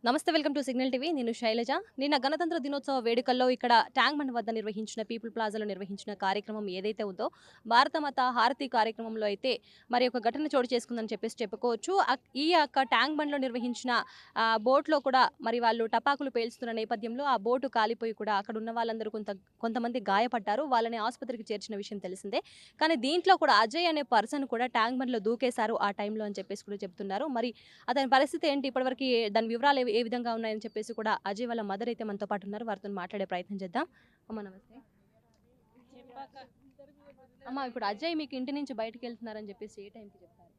నమస్తే, welcome to signal TV. నేను శైలజ. నిన్న గణతంత్ర దినోత్సవ వేడుకల్లో ఇక్కడ ట్యాంక్ బండ్ వద్ద నిర్వహించిన పీపుల్ ప్లాజాలో నిర్వహించిన కార్యక్రమం ఏదైతే ఉందో భారత మాత హారతి కార్యక్రమంలో అయితే మరి ఒక ఘటన చోటు చేసుకుందని చెప్పుకోవచ్చు. ఈ యొక్క ట్యాంక్ బండ్లో నిర్వహించిన బోట్లో కూడా మరి వాళ్ళు టపాకులు పేల్చుతున్న నేపథ్యంలో ఆ బోటు కాలిపోయి కూడా అక్కడ ఉన్న వాళ్ళందరూ కొంతమంది గాయపడ్డారు. వాళ్ళని ఆసుపత్రికి చేర్చిన విషయం తెలిసిందే. కానీ దీంట్లో కూడా అజయ్ అనే పర్సన్ కూడా ట్యాంక్ బండ్లో దూకేశారు ఆ టైంలో అని చెప్పేసి కూడా చెప్తున్నారు. మరి అతని పరిస్థితి ఏంటి, ఇప్పటివరకు దాని వివరాలు ఏ విధంగా ఉన్నాయని చెప్పేసి కూడా అజయ్ వాళ్ళ మదర్ అయితే మనతో పాటు ఉన్నారు. వారితో మాట్లాడే ప్రయత్నం చేద్దాం. అమ్మ నమస్తే. అమ్మ, ఇప్పుడు అజయ్ మీకు ఇంటి నుంచి బయటకు వెళ్తున్నారని చెప్పేసి ఏ టైంకి చెప్పారు?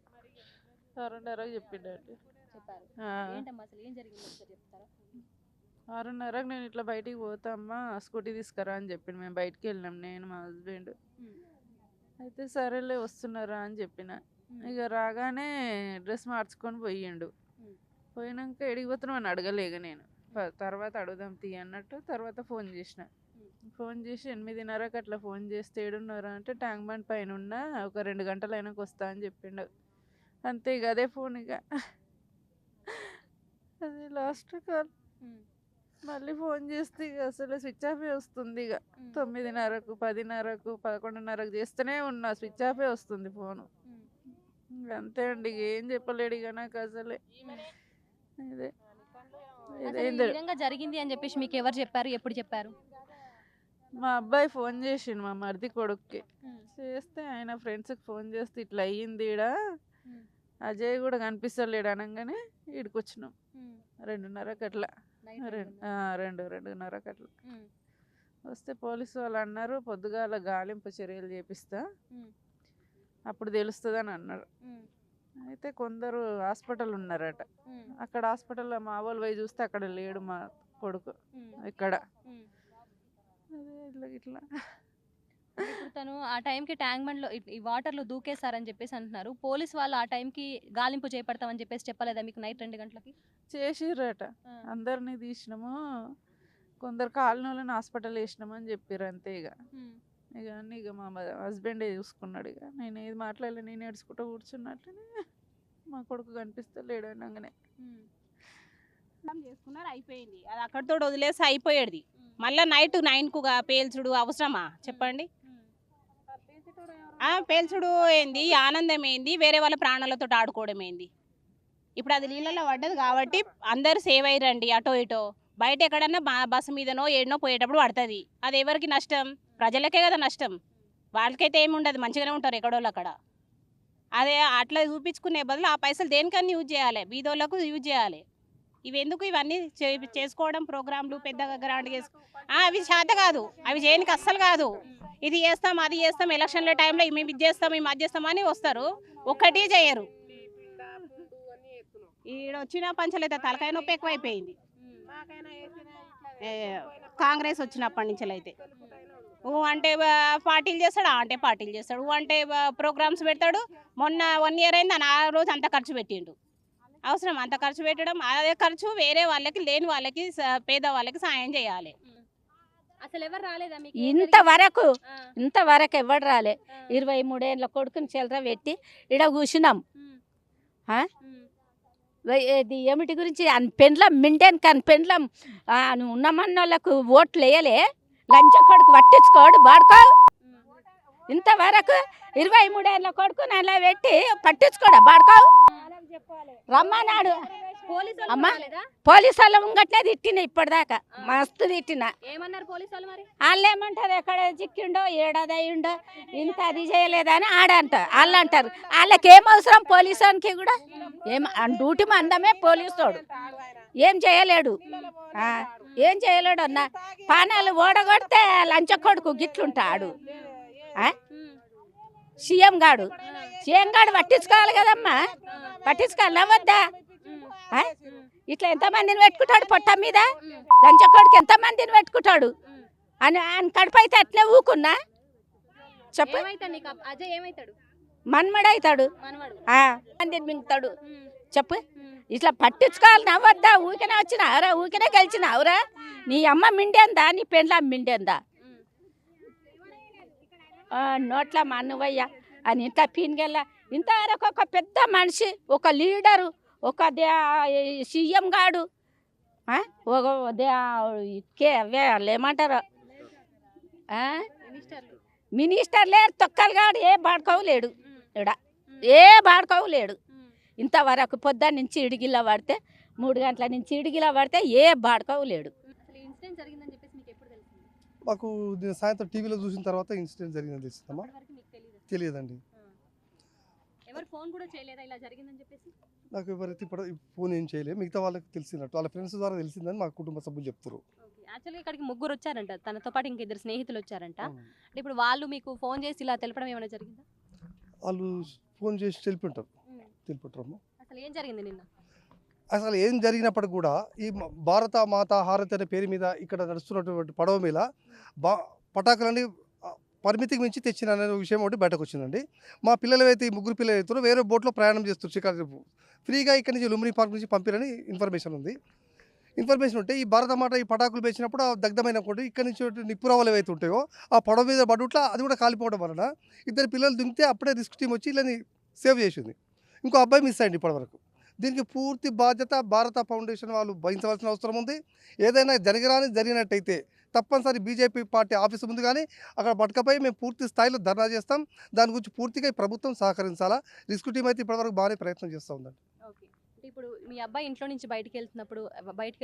6:30కి చెప్పిండండి. చెప్పారు. ఏంటమ్మా అసలు ఏం జరిగింది ఒకసారి చెప్తారా? 6:30కి నేను ఇట్లా బయటికి పోతామ్మా, స్కూటీ తీసుకురా అని చెప్పిండు. మేము బయటికి వెళ్ళినాం, నేను మా హస్బెండ్. అయితే సరేలే వస్తున్నారా అని చెప్పిన. ఇక రాగానే డ్రెస్ మార్చుకొని పోయిండు. పోయినాక ఎడిగిపోతున్నాం అని అడగలేక నేను తర్వాత అడుగుదాం తీ అన్నట్టు తర్వాత ఫోన్ చేసిన. ఫోన్ చేసి 8:30కి అట్లా ఫోన్ చేస్తే ఏడున్నారా అంటే ట్యాంక్ బండ్ పైన ఉన్నా, ఒక 2 గంటలు అయినాక వస్తా అని చెప్పిండు. అంతే, ఇక అదే ఫోన్, ఇక అది లాస్ట్ కాల్. మళ్ళీ ఫోన్ చేస్తే ఇక అసలు స్విచ్ ఆఫే వస్తుంది. ఇక 9:30కు 10:30కు 11:30కు చేస్తూనే ఉన్నా, స్విచ్ ఆఫే వస్తుంది ఫోను. అంతే అండి, ఇక ఏం చెప్పలేడు ఇక నాకు అసలే. ఇదే జరిగింది అని చెప్పేసి మీకు ఎవరు చెప్పారు, ఎప్పుడు చెప్పారు? మా అబ్బాయి ఫోన్ చేసిండు, మా మరిది కొడుక్కి చేస్తే ఆయన ఫ్రెండ్స్కి ఫోన్ చేస్తే ఇట్లా అయ్యింది ఈడ, అజయ్ కూడా కనిపిస్తలేడు అనగానే ఈడికి వచ్చినాం. 2:30కి అట్లా, 2:30కి అట్లా వస్తే పోలీసు వాళ్ళు అన్నారు పొద్దుగాల గాలింపు చర్యలు చేపిస్తా, అప్పుడు తెలుస్తుంది అని అన్నారు. అయితే కొందరు హాస్పిటల్ ఉన్నారట, అక్కడ హాస్పిటల్లో మా వాళ్ళు పోయి చూస్తే అక్కడ లేడు మా కొడుకు. ఇక్కడ అదే ఇట్లా ఇప్పుడు తను ఆ టైంకి ట్యాంక్ బండ్లో ఈ వాటర్లో దూకేశారని చెప్పేసి అంటున్నారు. పోలీస్ వాళ్ళు ఆ టైంకి గాలింపు చేపడతామని చెప్పేసి చెప్పలేదా మీకు నైట్ 2 గంటలకి? చేసిర్రట, అందరినీ తీసినాము, కొందరు కాలిన వాళ్ళని హాస్పిటల్ వేసినామని చెప్పారు. అంతే, ఇక అన్నీ ఇక మా హస్బెండే చూసుకున్నాడు. ఇక నేను ఏది మాట్లాడలే, నేను ఏడ్చుకుంటూ కూర్చున్నట్లనే మా కొడుకు కనిపిస్తలేడు అనగానే చేసుకున్నారు, అయిపోయింది. అది అక్కడితో వదిలేసి అయిపోయేది. మళ్ళీ నైట్ 9కు పేల్చుడు అవసరమా చెప్పండి? పేల్చుడు ఏంది, ఆనందం ఏంది, వేరే వాళ్ళ ప్రాణాలతో ఆడుకోవడం ఏంది? ఇప్పుడు అది నీళ్ళలో పడ్డది కాబట్టి అందరు సేవ్ అయ్యారండి. అటో ఇటో బయట ఎక్కడన్నా బస్సు మీదనో ఏడనో పోయేటప్పుడు పడుతుంది. అది ఎవరికి నష్టం? ప్రజలకే కదా నష్టం. వాళ్ళకైతే ఏమి ఉండదు, మంచిగానే ఉంటారు ఎక్కడోళ్ళు అక్కడ. అదే అట్లా చూపించుకునే బదులు ఆ పైసలు దేనికన్నా యూజ్ చేయాలి, బీదోళ్ళకు యూజ్ చేయాలి. ఇవి ఎందుకు ఇవన్నీ చేసుకోవడం, ప్రోగ్రాంలు పెద్దగా గ్రాండ్ అవి చేత కాదు, అవి చేయనికి అస్సలు కాదు. ఇది చేస్తాం అది చేస్తాం, ఎలక్షన్ల టైంలో మేము ఇది చేస్తాం మేము అది చేస్తామని వస్తారు, ఒక్కటి చేయరు. ఈడ వచ్చిన పంచలైతే తలకాయ నొప్పి ఎక్కువైపోయింది కాంగ్రెస్ వచ్చినప్పటి నుంచి. అయితే అంటే పార్టీలు చేస్తాడు, అంటే పార్టీలు చేస్తాడు, అంటే ప్రోగ్రామ్స్ పెడతాడు. మొన్న 1 ఇయర్ అయింది, ఆ రోజు అంత ఖర్చు పెట్టిండు. అవసరం అంత ఖర్చు పెట్టడం? అదే ఖర్చు వేరే వాళ్ళకి, లేని వాళ్ళకి, పేద వాళ్ళకి సాయం చేయాలి. అసలు ఎవరు రాలేదా మీకు ఇంతవరకు ఎవరు రాలే. 23 ఏళ్ళ కొడుకుని చిల్లర పెట్టి ఇడ కూర్చున్నాం. ఇది ఏమిటి గురించి పెండ్లం మిండెన్ కానీ పెండ్లం ఉన్నమన్న వాళ్ళకు ఓట్లు వేయలే, లంచ కొడుకు పట్టించుకోడు బాడుకో. ఇంతవరకు 23 ఏళ్ళ కొడుకు అలా పెట్టి పట్టించుకోడా బాడుకో. రమ్మన్నాడు అమ్మ, పోలీసు వాళ్ళ ముంగట్నే తిట్టిన ఇప్పటిదాకా, మస్తు తిట్టిన. ఏమన్నారు పోలీసు వాళ్ళు? మరి వాళ్ళు ఏమంటారు, ఎక్కడ చిక్కిండో ఏడాదయ్యిండో ఇంత అది చేయలేదని ఆడంటారు. వాళ్ళు అంటారు, వాళ్ళకి ఏం అవసరం పోలీసుకి కూడా? డ్యూటీ మందమే పోలీసోడు, ఏం చేయలేడు, ఏం చేయలేడు అన్న. పానాలు ఓడగొడితే లంచ కొడుకు గిట్లుంటాడు. సీఎం గాడు పట్టించుకోవాలి కదమ్మా, పట్టించుకోవాలి వద్దా? ఇట్లా ఎంతమందిని పెట్టుకుంటాడు పొట్ట మీద, లంచ కొడుకు ఎంతమందిని పెట్టుకుంటాడు అని ఆయన కడుపు అయితే అట్లే ఊకున్నా. చెప్పు, మన్మడవుతాడు, మందిని మింగుతాడు. చెప్పు, ఇట్లా పట్టించుకోవాలి నవ్వద్దా? ఊరికనే వచ్చినావురా, ఊరికనే గెలిచినావురా? నీ అమ్మ మిండేందా, నీ పెండ్ల మిండేందా? నోట్ల మన్నువయ్యా అని ఇంత పీన్గెళ్ళ ఇంతవరకు ఒక పెద్ద మనిషి, ఒక లీడరు, ఒక సీఎం గాడు వాళ్ళు ఏమంటారు మినిస్టర్ లేరు తొక్కలుగాడు ఏ బాడుకోవు లేడు ఇక్కడ ఏ బాడుకోవు లేడు ఇంతవరకు పొద్దున్న నుంచి ఇడిగిలా పడితే 3 గంటల నుంచి ఇడిగిలా పడితే ఏ బాడుకోవు లేడు. అసలు ఇన్సిడెంట్ జరిగిందని చెప్పేసి మీకు ఎప్పుడు తెలిసింది? మాకు సాయంత్రం టీవీలో చూసిన తర్వాత ఇన్సిడెంట్ జరిగిందని తెలిసిందమ్మా. అప్పటి వరకు మీకు తెలియదు. తెలియదండి. ఎవరు ఫోన్ కూడా చేయలేదా ఇలా జరిగిందని చెప్పేసి? నాకు ఎవరైతే ఇప్పుడు ఫోన్ ఏం చేయలేదు, మిగతా వాళ్ళకి తెలిసినట్టు వాళ్ళ ఫ్రెండ్స్ ద్వారా తెలిసిందని మా కుటుంబ సభ్యులు చెప్తారు. యాక్చువల్గా ఇక్కడికి 3 వచ్చారంట, తనతో పాటు ఇంక 2 స్నేహితులు వచ్చారంట. అంటే ఇప్పుడు వాళ్ళు మీకు ఫోన్ చేసి ఇలా తెలపడం ఏమైనా జరిగిందా? వాళ్ళు ఫోన్ చేసి తెలిపిఉంటారమ్మా. అసలు ఏం జరిగింది నిన్న? అసలు ఏం జరిగినప్పటికి కూడా ఈ భారత మాత హారతి అనే పేరు మీద ఇక్కడ నడుస్తున్నటువంటి పడవ మీద పటాకులని పరిమితికి మించి తెచ్చిన అనే విషయం ఒకటి బయటకు వచ్చిందండి. మా పిల్లలు అయితే ఈ 3 పిల్లలు అవుతారో వేరే బోట్లో ప్రయాణం చేస్తారు షికారు ఫ్రీగా ఇక్కడి నుంచి లుంబిని పార్క్ నుంచి పంపిరని ఇన్ఫర్మేషన్ ఉంది. ఇన్ఫర్మేషన్ ఉంటే ఈ భారత మాట ఈ పటాకులు పేసినప్పుడు ఆ దగ్ధమైన కూడా ఇక్కడ నుంచి నిప్పురవలు ఏవైతే ఉంటాయో ఆ పడవ మీద పడుట్లా అది కూడా కాలిపోవడం వలన 2 పిల్లలు దింగితే అప్పుడే రిస్క్ టీం వచ్చి ఇలా సేవ్ చేసింది. ఇంకో అబ్బాయి మిస్ అయ్యింది ఇప్పటివరకు. దీనికి పూర్తి బాధ్యత భారత ఫౌండేషన్ వాళ్ళు వహించవలసిన అవసరం ఉంది. ఏదైనా జరిగినట్టయితే తప్పనిసరి బీజేపీ పార్టీ ఆఫీసు ముందు కానీ అక్కడ పట్టుకపోయి మేము పూర్తి స్థాయిలో ధర్నా చేస్తాం. దాని గురించి పూర్తిగా ఈ ప్రభుత్వం సహకరించాలా. రిస్క్ టీం అయితే ఇప్పటివరకు బాగానే ప్రయత్నం చేస్తూ ఉందండి. ఓకే, అంటే ఇప్పుడు మీ అబ్బాయి ఇంట్లో నుంచి బయటికి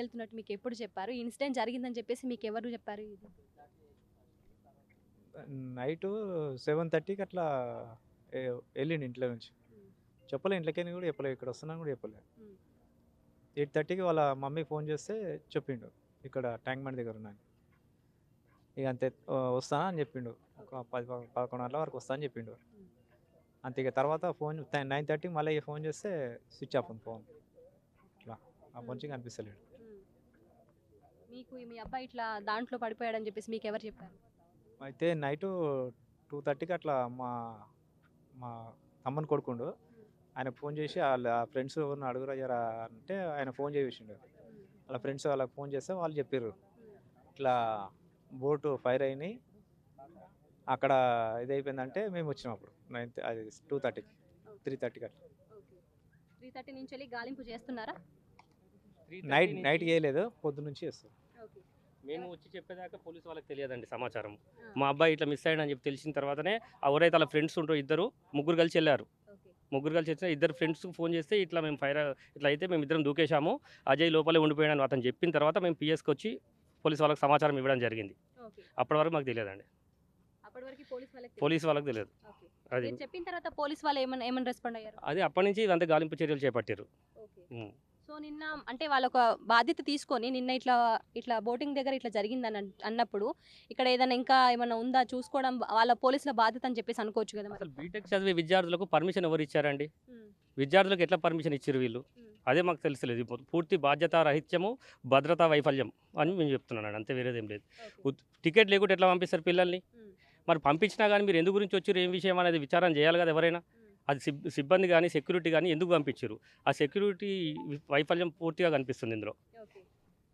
వెళ్తున్నట్టు మీకు ఎప్పుడు చెప్పారు? ఇన్సిడెంట్ జరిగిందని చెప్పేసి మీకు ఎవరు చెప్పారు? ఇది నైటు 7:30కి అట్లా వెళ్ళిండు ఇంట్లో నుంచి. చెప్పలే, ఇంట్లోకి కూడా చెప్పలేదు, ఇక్కడ వస్తున్నాను కూడా చెప్పలేదు. 8:30కి వాళ్ళ మమ్మీకి ఫోన్ చేస్తే చెప్పిండు ఇక్కడ ట్యాంక్ బండ్ దగ్గర ఉన్నాను. ఇక అంతే వస్తానా అని చెప్పిండు. ఒక 10-11 గంటల వరకు వస్తా అని చెప్పిండు. అంతే. ఇక తర్వాత ఫోన్ 9:30కి మళ్ళీ ఫోన్ చేస్తే స్విచ్ ఆఫ్ ఉంది ఫోన్. ఇట్లా ఆ నుంచి కనిపిస్తలేడు. మీకు మీ అబ్బాయి ఇట్లా దాంట్లో పడిపోయాడని చెప్పేసి మీకు ఎవరు చెప్పారు? అయితే నైటు 2:30కి అట్లా మా తమ్మని కొడుకుండు, ఆయనకు ఫోన్ చేసి వాళ్ళ ఫ్రెండ్స్ ఎవరిని అడుగురా అంటే ఆయన ఫోన్ చేసిండు. వాళ్ళ ఫ్రెండ్స్ వాళ్ళకి ఫోన్ చేస్తే వాళ్ళు చెప్పారు ఇట్లా బోటు ఫైర్ అయినాయి, అక్కడ ఇది అయిపోయిందంటే మేము వచ్చినప్పుడు 2:30కి 3:30కి అట్లా. 3:30 నుంచి వెళ్ళి గాలింపు చేస్తున్నారా? నైట్ చేయలేదు, పొద్దు నుంచి చేస్తారు. మేము వచ్చి చెప్పేదాకా పోలీసు వాళ్ళకి తెలియదండి సమాచారం. మా అబ్బాయి ఇట్లా మిస్ అయ్యాడని చెప్పి తెలిసిన తర్వాతనే ఎవరైతే వాళ్ళ ఫ్రెండ్స్ ఉంటారో ముగ్గురు కలిసి వెళ్ళారు. ముగ్గురు కలిసి వచ్చిన 2 ఫ్రెండ్స్కి ఫోన్ చేస్తే ఇట్లా మేము ఇట్లా అయితే మేము ఇద్దరం దూకేశాము, అజయ్ లోపలే ఉండిపోయాడని అతను చెప్పిన తర్వాత మేము పిఎస్కి వచ్చి పోలీసు వాళ్ళకి సమాచారం ఇవ్వడం జరిగింది. అప్పటి వరకు మాకు తెలియదండి. పోలీసు వాళ్ళకి తెలియదు. అది చెప్పిన తర్వాత పోలీసు వాళ్ళు ఏమన్నా రెస్పాండ్ అయ్యారు? అది అప్పటి నుంచి ఇదంతా గాలింపు చర్యలు చేపట్టారు. సో నిన్న అంటే వాళ్ళ ఒక బాధ్యత తీసుకొని నిన్న ఇట్లా బోటింగ్ దగ్గర ఇట్లా జరిగిందని అన్నప్పుడు ఇక్కడ ఏదైనా ఇంకా ఏమైనా ఉందా చూసుకోవడం వాళ్ళ పోలీసుల బాధ్యత అని చెప్పేసి అనుకోవచ్చు కదా. అసలు బీటెక్ చదివే విద్యార్థులకు పర్మిషన్ ఎవరు ఇచ్చారండి? విద్యార్థులకు ఎట్లా పర్మిషన్ ఇచ్చారు వీళ్ళు? అదే మాకు తెలుసలేదు. పూర్తి బాధ్యత రహిత్యము, భద్రతా వైఫల్యం అని మేము చెప్తున్నాను, అంతే, వేరేదేం లేదు. టికెట్ లేకుండా ఎట్లా పంపిస్తారు పిల్లల్ని? మరి పంపించినా కానీ మీరు ఎందుకు గురించి వచ్చారు, ఏం విషయం అనేది విచారణ చేయాలి కదా ఎవరైనా. అది సిబ్బంది కానీ సెక్యూరిటీ కానీ ఎందుకు పంపించారు? ఆ సెక్యూరిటీ వైఫల్యం పూర్తిగా కనిపిస్తుంది ఇందులో.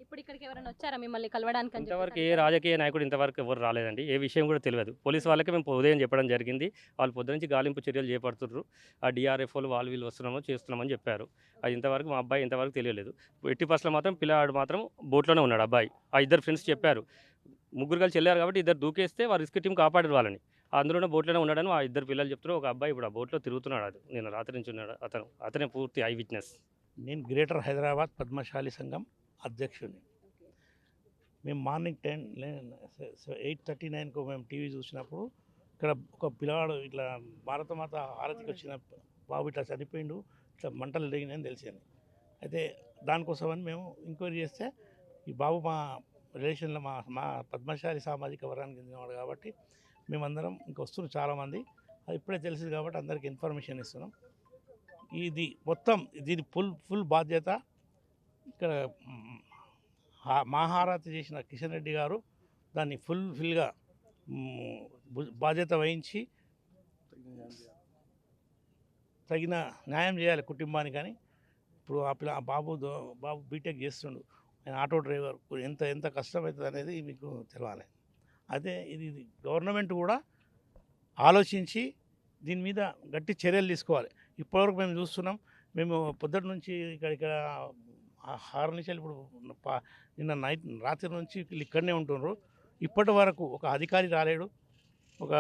ఇప్పుడు ఇక్కడికి ఎవరైనా వచ్చారా మిమ్మల్ని కలవడానికి? ఇంతవరకు ఏ రాజకీయ నాయకుడు ఇంతవరకు ఎవరు రాలేదండి. ఏ విషయం కూడా తెలియదు. పోలీసు వాళ్ళకి మేము ఉదయం చెప్పడం జరిగింది. వాళ్ళు పొద్దు నుంచి గాలింపు చర్యలు చేపడుతున్నారు. ఆ డిఆర్ఎఫ్ఓలు వాళ్ళు వీళ్ళు చేస్తున్నామని చెప్పారు. అది ఇంతవరకు మా అబ్బాయి ఇంతవరకు తెలియలేదు. 80% మాత్రం పిల్లవాడు మాత్రం బోట్లోనే ఉన్నాడు అబ్బాయి. ఆ 2 ఫ్రెండ్స్ చెప్పారు, ముగ్గురు కలిసి వెళ్ళారు కాబట్టి 2 దూకేస్తే వారు రిస్క్ టీం కాపాడారు వాళ్ళని. అందులోనే బోట్లోనే ఉన్నాడని ఆ 2 పిల్లలు చెప్తారు. ఒక అబ్బాయి ఇప్పుడు ఆ బోట్లో తిరుగుతున్నాడు. అది నేను రాత్రి నుంచి ఉన్నాడు. అతనే పూర్తి ఐ విట్నెస్. నేను గ్రేటర్ హైదరాబాద్ పద్మశాలి సంఘం అధ్యక్షుడిని. మేము మార్నింగ్ 8:39కు మేము టీవీ చూసినప్పుడు ఇక్కడ ఒక పిల్లవాడు ఇట్లా భారతమాత హారతికి వచ్చిన బాబు ఇట్లా చనిపోయిండు, ఇట్లా మంటలు లేగినాయని తెలిసింది. అయితే దానికోసమని మేము ఎంక్వైరీ చేస్తే ఈ బాబు మా రిలేషన్లో మా పద్మశాలి సామాజిక వర్గానికి చెందినవాడు కాబట్టి మేమందరం ఇంకా వస్తున్నారు చాలామంది. అది ఇప్పుడే తెలిసింది కాబట్టి అందరికీ ఇన్ఫర్మేషన్ ఇస్తున్నాం. ఇది మొత్తం దీని ఫుల్ బాధ్యత ఇక్కడ మహారాతి చేసిన కిషన్ రెడ్డి గారు దాన్ని ఫుల్గా బాధ్యత వహించి తగిన న్యాయం చేయాలి కుటుంబానికి. కానీ ఇప్పుడు ఆ బాబు బీటెక్ చేస్తుండు, ఆయన ఆటో డ్రైవర్, ఎంత కష్టమవుతుంది అనేది మీకు తెలవాలి. అదే ఇది గవర్నమెంట్ కూడా ఆలోచించి దీని మీద గట్టి చర్యలు తీసుకోవాలి. ఇప్పటివరకు మేము చూస్తున్నాం, మేము పొద్దుటి నుంచి ఇక్కడ 6 నిమిషాలు ఇప్పుడు నిన్న రాత్రి నుంచి వీళ్ళు ఇక్కడనే ఉంటున్నారు. ఇప్పటి వరకు ఒక అధికారి రాలేడు, ఒక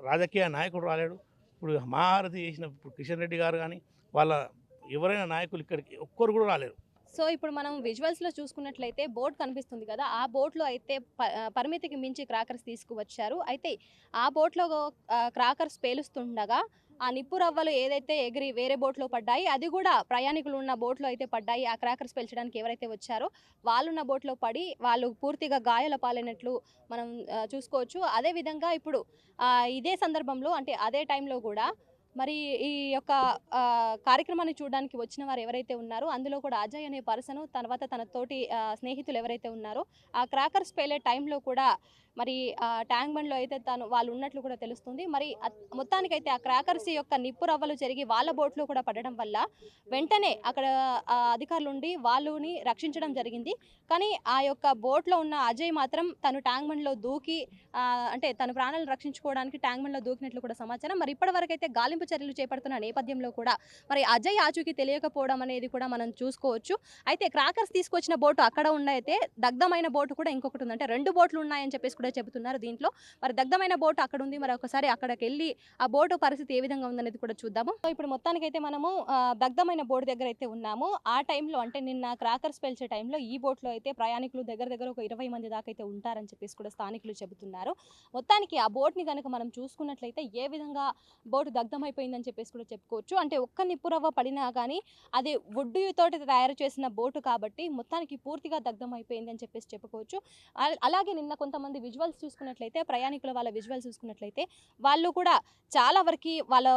రాజకీయ నాయకుడు రాలేడు. ఇప్పుడు మహాహారతి చేసిన ఇప్పుడు కిషన్ రెడ్డి గారు కానీ వాళ్ళ ఎవరైనా నాయకులు ఇక్కడికి ఒక్కరు కూడా రాలేరు. సో ఇప్పుడు మనం విజువల్స్లో చూసుకున్నట్లయితే బోట్ కనిపిస్తుంది కదా, ఆ బోట్లో అయితే పరిమితికి మించి క్రాకర్స్ తీసుకువచ్చారు. అయితే ఆ బోట్లో క్రాకర్స్ పేలుస్తుండగా ఆ నిప్పు రవ్వలు ఏదైతే ఎగిరి వేరే బోట్లో పడ్డాయి, అది కూడా ప్రయాణికులు ఉన్న బోట్లో అయితే పడ్డాయి. ఆ క్రాకర్స్ పేల్చడానికి ఎవరైతే వచ్చారో వాళ్ళున్న బోట్లో పడి వాళ్ళు పూర్తిగా గాయాల పాలైనట్లు మనం చూసుకోవచ్చు. అదేవిధంగా ఇప్పుడు ఇదే సందర్భంలో అంటే అదే టైంలో కూడా మరి ఈ యొక్క కార్యక్రమాన్ని చూడడానికి వచ్చిన వారు ఎవరైతే ఉన్నారో అందులో కూడా అజయ్ అనే పర్సన్, తర్వాత తన తోటి స్నేహితులు ఎవరైతే ఉన్నారో ఆ క్రాకర్స్ పేలే టైంలో కూడా మరి ట్యాంక్ బండ్లో అయితే వాళ్ళు ఉన్నట్లు కూడా తెలుస్తుంది. మరి మొత్తానికైతే ఆ క్రాకర్స్ యొక్క నిప్పు రవ్వలు జరిగి వాళ్ళ బోట్లో కూడా పడడం వల్ల వెంటనే అక్కడ అధికారులు ఉండి వాళ్ళని రక్షించడం జరిగింది. కానీ ఆ యొక్క బోట్లో ఉన్న అజయ్ మాత్రం తను ట్యాంక్ బండ్లో దూకి అంటే తన ప్రాణాలను రక్షించుకోవడానికి ట్యాంక్ బండ్లో దూకినట్లు కూడా సమాచారం. మరి ఇప్పటివరకైతే గాలింపు చర్యలు చేపడుతున్న నేపథ్యంలో కూడా మరి అజయ్ ఆచూకీ తెలియకపోవడం అనేది కూడా మనం చూసుకోవచ్చు. అయితే క్రాకర్స్ తీసుకొచ్చిన బోటు అక్కడ ఉన్నైతే దగ్ధమైన బోటు కూడా ఇంకొకటి ఉంది, అంటే 2 బోట్లు ఉన్నాయని చెప్పేసి కూడా చెబుతున్నారు దీంట్లో. మరి దగ్ధమైన బోటు అక్కడ ఉంది, మరి ఒకసారి అక్కడికి వెళ్ళి ఆ బోటు పరిస్థితి ఏ విధంగా ఉందనేది కూడా చూద్దాము. సో ఇప్పుడు మొత్తానికైతే మనము దగ్ధమైన బోటు దగ్గర అయితే ఉన్నాము. ఆ టైంలో అంటే నిన్న క్రాకర్స్ పేల్చే టైంలో ఈ బోట్లో అయితే ప్రయాణికులు దగ్గర ఒక 20 మంది దాకా అయితే ఉంటారని చెప్పేసి కూడా స్థానికులు చెబుతున్నారు. మొత్తానికి ఆ బోట్ని కనుక మనం చూసుకున్నట్లయితే ఏ విధంగా బోటు దగ్ధమైపోయిందని చెప్పేసి కూడా చెప్పుకోవచ్చు. అంటే ఒక్క నిప్పు రవ్వ పడినా కానీ అది వుడ్డుతోటి తయారు చేసిన బోటు కాబట్టి మొత్తానికి పూర్తిగా దగ్ధమైపోయింది అని చెప్పేసి చెప్పుకోవచ్చు. అలాగే నిన్న కొంతమంది విజువల్స్ చూసుకున్నట్లయితే ప్రయాణికుల వాళ్ళ విజువల్స్ చూసుకున్నట్లయితే వాళ్ళు కూడా చాలా వరకు వాళ్ళ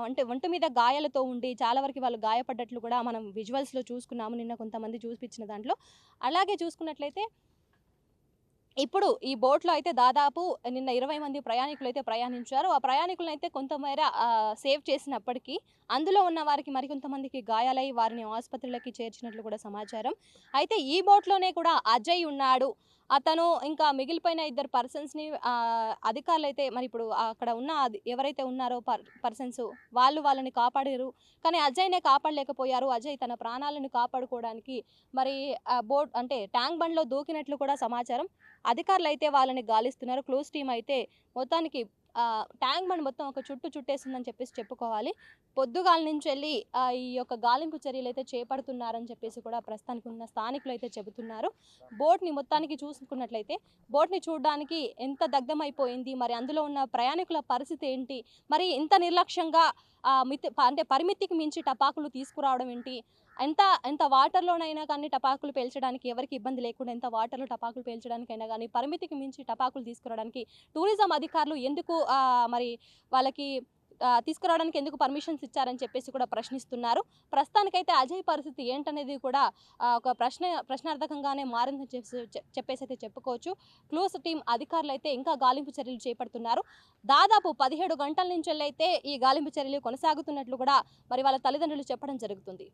అంటే ఒంటి మీద గాయాలతో ఉండి చాలా వరకు వాళ్ళు గాయపడ్డట్లు కూడా మనం విజువల్స్లో చూసుకున్నాము నిన్న కొంతమంది చూపించిన దాంట్లో. అలాగే చూసుకున్నట్లయితే ఇప్పుడు ఈ బోట్లో అయితే దాదాపు నిన్న 20 మంది ప్రయాణికులు అయితే ప్రయాణించారు. ఆ ప్రయాణికులను అయితే కొంతమేర సేవ్ చేసినప్పటికీ అందులో ఉన్న వారికి మరికొంతమందికి గాయాలై వారిని ఆసుపత్రులకి చేర్చినట్లు కూడా సమాచారం. అయితే ఈ బోట్లోనే కూడా అజయ్ ఉన్నాడు, అతను ఇంకా మిగిలిపోయిన 2 పర్సన్స్ని అధికారులు అయితే మరి ఇప్పుడు అక్కడ ఉన్న ఎవరైతే ఉన్నారో పర్సన్స్ వాళ్ళని కాపాడారు. కానీ అజయ్నే కాపాడలేకపోయారు. అజయ్ తన ప్రాణాలను కాపాడుకోవడానికి మరి బోట్ అంటే ట్యాంక్ బండ్లో దూకినట్లు కూడా సమాచారం. అధికారులు అయితే వాళ్ళని గాలిస్తున్నారు. క్లోజ్ టీం అయితే మొత్తానికి ట్యాంక్ బండ్ మొత్తం ఒక చుట్టేసిందని చెప్పేసి చెప్పుకోవాలి. పొద్దుగాల నుంచి వెళ్ళి ఈ యొక్క గాలింపు చర్యలు అయితే చేపడుతున్నారని చెప్పేసి కూడా ప్రస్తుతానికి ఉన్న స్థానికులు అయితే చెబుతున్నారు. బోట్ని మొత్తానికి చూసుకున్నట్లయితే బోట్ని చూడడానికి ఎంత దగ్ధమైపోయింది, మరి అందులో ఉన్న ప్రయాణికుల పరిస్థితి ఏంటి, మరి ఇంత నిర్లక్ష్యంగా అంటే పరిమితికి మించి టపాకులు తీసుకురావడం ఏంటి, ఎంత వాటర్లోనైనా కానీ టపాకులు పేల్చడానికి ఎవరికి ఇబ్బంది లేకుండా ఎంత వాటర్లో టపాకులు పేల్చడానికైనా కానీ పరిమితికి మించి టపాకులు తీసుకురావడానికి టూరిజం అధికారులు ఎందుకు మరి వాళ్ళకి తీసుకురావడానికి ఎందుకు పర్మిషన్స్ ఇచ్చారని చెప్పేసి కూడా ప్రశ్నిస్తున్నారు. ప్రస్తుతానికైతే అజయ్ పరిస్థితి ఏంటనేది కూడా ఒక ప్రశ్నార్థకంగానే మారిందని చెప్పేసి అయితే చెప్పుకోవచ్చు. క్లోజ్ టీం అధికారులు అయితే ఇంకా గాలింపు చర్యలు చేపడుతున్నారు. దాదాపు 17 గంటల నుంచి అయితే ఈ గాలింపు చర్యలు కొనసాగుతున్నట్లు కూడా మరి వాళ్ళ తల్లిదండ్రులు చెప్పడం జరుగుతుంది.